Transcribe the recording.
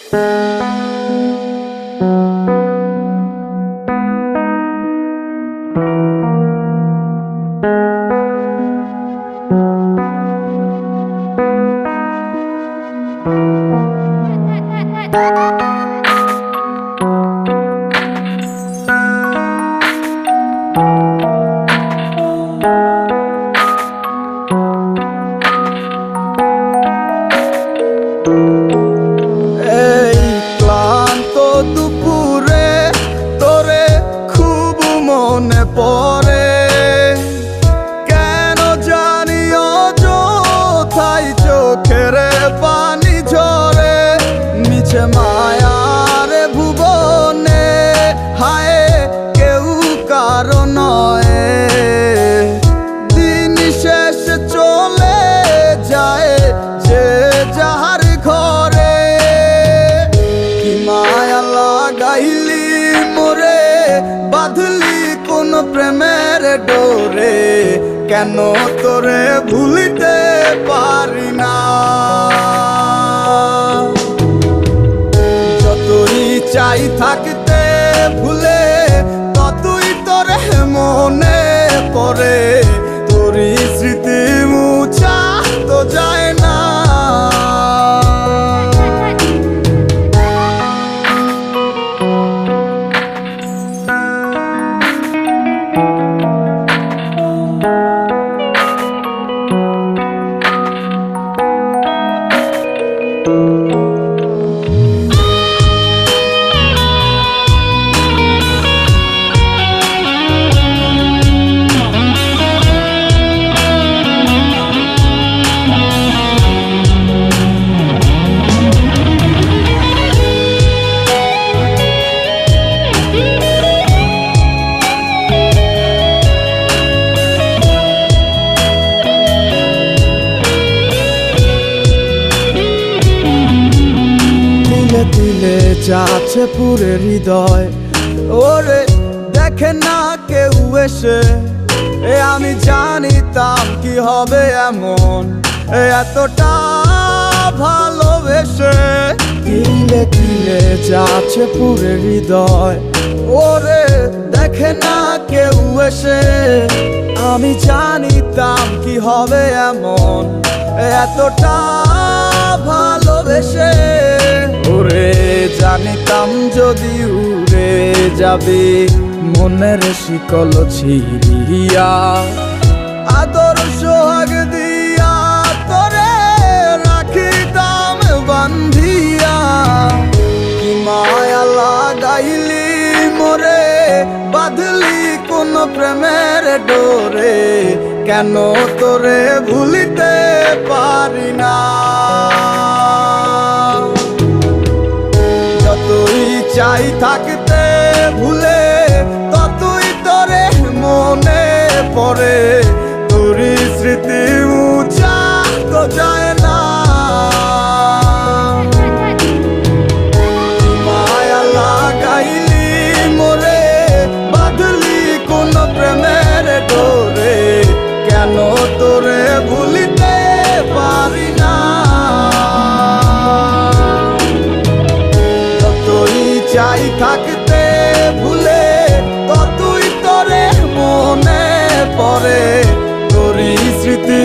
এই ক্লান্ত দুপুরে তোরে খুব মনে পড়ে, কেন জানি অযথাই চোখের পানি ঝরে। মিছে মায়ার ভুবনে হায় কেউ কারো নয়, দিন শেষ চলে যায় যে যাহার ঘরে। কি মায়া লাগাইলি মোরে, বাঁধলি কোন প্রেমের ডোরে, কেন তোরে ভুলিতে পারি না। যতই চাই থাকতে ভুলে, ততই তোরে মনে পড়ে। তোরই স্মৃতি মুছা তো যায় না। দিলে যাচ্ছে পুরে হৃদয়, ওরে দেখে না কেউ এসে। আমি জানিতাম কি হবে এমন, এতটা ভালোবেসে। দিলে দিলে যাচ্ছে পুরে হৃদয়, ওরে দেখে না কেউ এসে। আমি জানিতাম কি হবে এমন, এতটা ভালোবেসে। ওরে জানিতাম যদি উড়ে যাবে মনের শিকল ছিড়িয়া, আদর সোহাগ দিয়া তোরে রাখিতাম বান্ধিয়া। কি মায়া লাগাইলি মোরে, বাঁধলি কোন প্রেমের ডোরে, কেন তোরে ভুলিতে পারি না। যতই চাই থাকতে ভুলে, ততই তোরে মনে পড়ে। তোরই স্মৃতি মুছা তো যায় না। মায়া লাগাইলি মোরে, বাঁধলি কোন প্রেমের ডোরে, কেন তোরে ভুলিতে পারি না। চাই থাকতে ভুলে, ততই তোরে মনে পড়ে। তোরই স্মৃতি